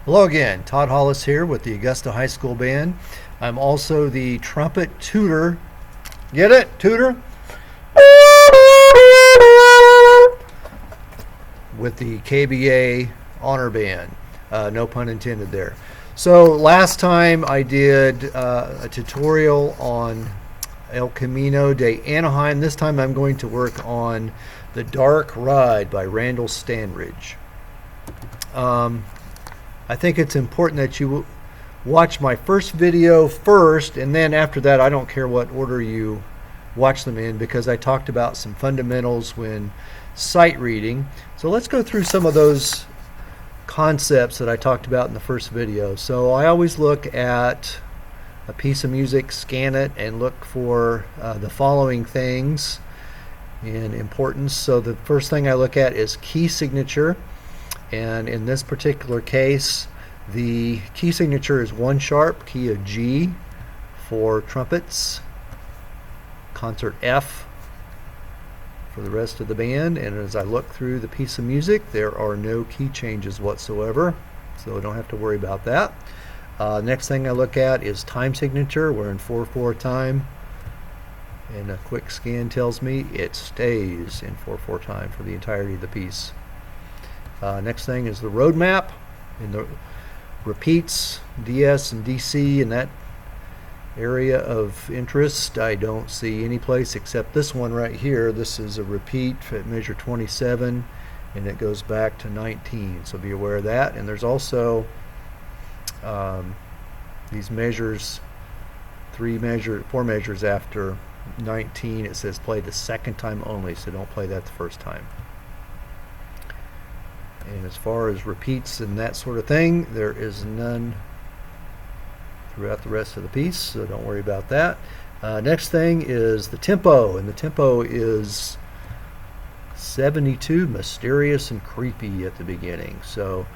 Hello again, Todd Hollis here with the Augusta High School Band. I'm also the trumpet tutor. Get it? Tutor? With the KBA honor band. No pun intended there. So last time I did a tutorial on El Camino de Anaheim. This time I'm going to work on The Dark Ride by Randall Standridge. I think it's important that you watch my first video first, and then after that I don't care what order you watch them in, because I talked about some fundamentals when sight reading. So let's go through some of those concepts that I talked about in the first video. So I always look at a piece of music, scan it, and look for the following things in importance. So the first thing I look at is key signature. And in this particular case, the key signature is 1 sharp, key of G for trumpets, concert F for the rest of the band. And as I look through the piece of music, there are no key changes whatsoever, so I don't have to worry about that. Next thing I look at is time signature. We're in 4/4 time, and a quick scan tells me it stays in 4/4 time for the entirety of the piece. Next thing is the road map, and the repeats, DS and DC, in that area of interest. I don't see any place except this one right here. This is a repeat at measure 27, and it goes back to 19, so be aware of that. And there's also these measures, 4 measures after 19. It says play the second time only, so don't play that the first time. And as far as repeats and that sort of thing, there is none throughout the rest of the piece, so don't worry about that. Next thing is the tempo, and the tempo is 72, mysterious and creepy at the beginning. So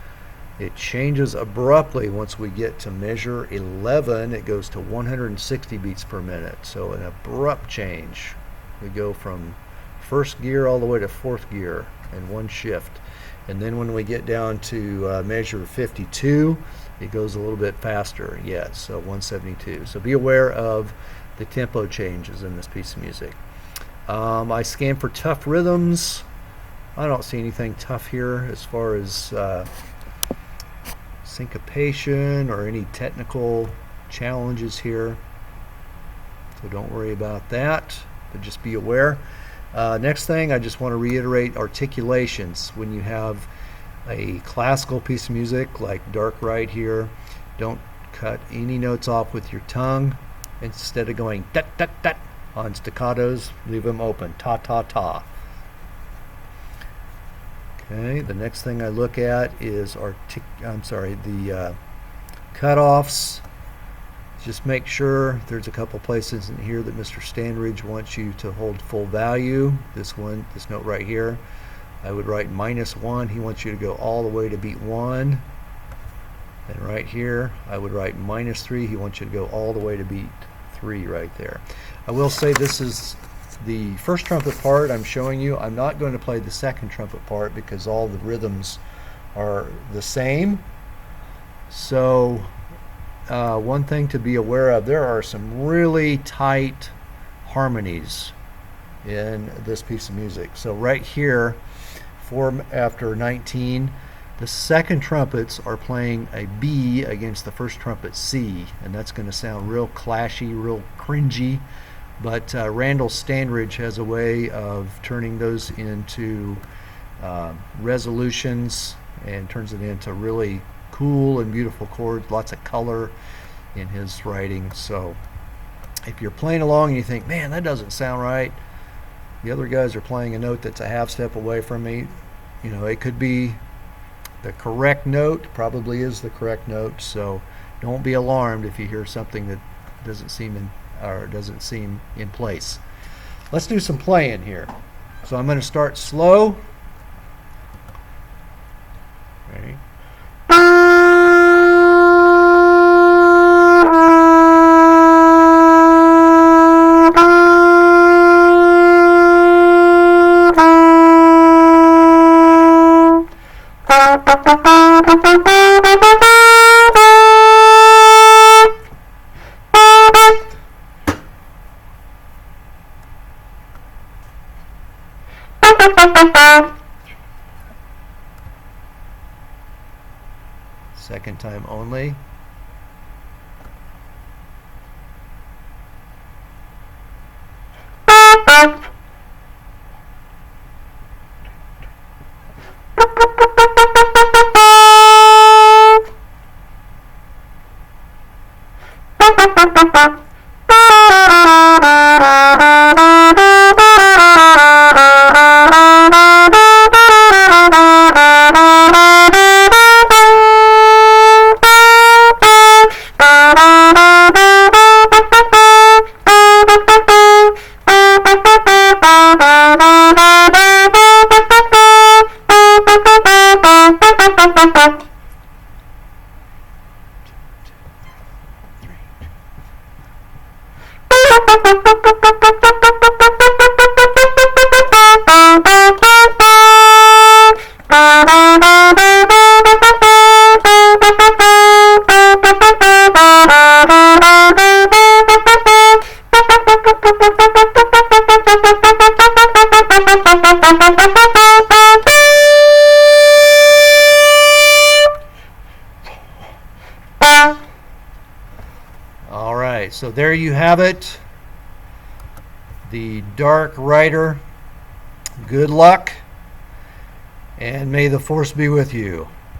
it changes abruptly once we get to measure 11. It goes to 160 beats per minute, so an abrupt change. We go from first gear all the way to 4th gear in one shift. And then when we get down to measure 52, it goes a little bit faster. Yes, so 172. So be aware of the tempo changes in this piece of music. I scan for tough rhythms. I don't see anything tough here as far as syncopation or any technical challenges here. So don't worry about that, but just be aware. Next thing, I just want to reiterate articulations. When you have a classical piece of music like Dark Ride here, don't cut any notes off with your tongue. Instead of going tut tut tut on staccatos, leave them open, ta ta ta. Okay, the next thing I look at is the cutoffs. Just make sure there's a couple places in here that Mr. Standridge wants you to hold full value. This note right here, I would write -1. He wants you to go all the way to beat 1. And right here, I would write -3. He wants you to go all the way to beat 3 right there. I will say this is the first trumpet part I'm showing you. I'm not going to play the second trumpet part because all the rhythms are the same. So one thing to be aware of, there are some really tight harmonies in this piece of music. So right here, 4 after 19, the second trumpets are playing a B against the first trumpet C, and that's going to sound real clashy, real cringy, but Randall Standridge has a way of turning those into resolutions and turns it into really cool and beautiful chords, lots of color in his writing. So if you're playing along and you think, man, that doesn't sound right, the other guys are playing a note that's a half step away from me, you know, it could be the correct note, probably is the correct note, so don't be alarmed if you hear something that doesn't seem in place. Let's do some playing here. So I'm going to start slow. Ready? Second time only. All right, so there you have it. The Dark Rider. Good luck, and may the force be with you.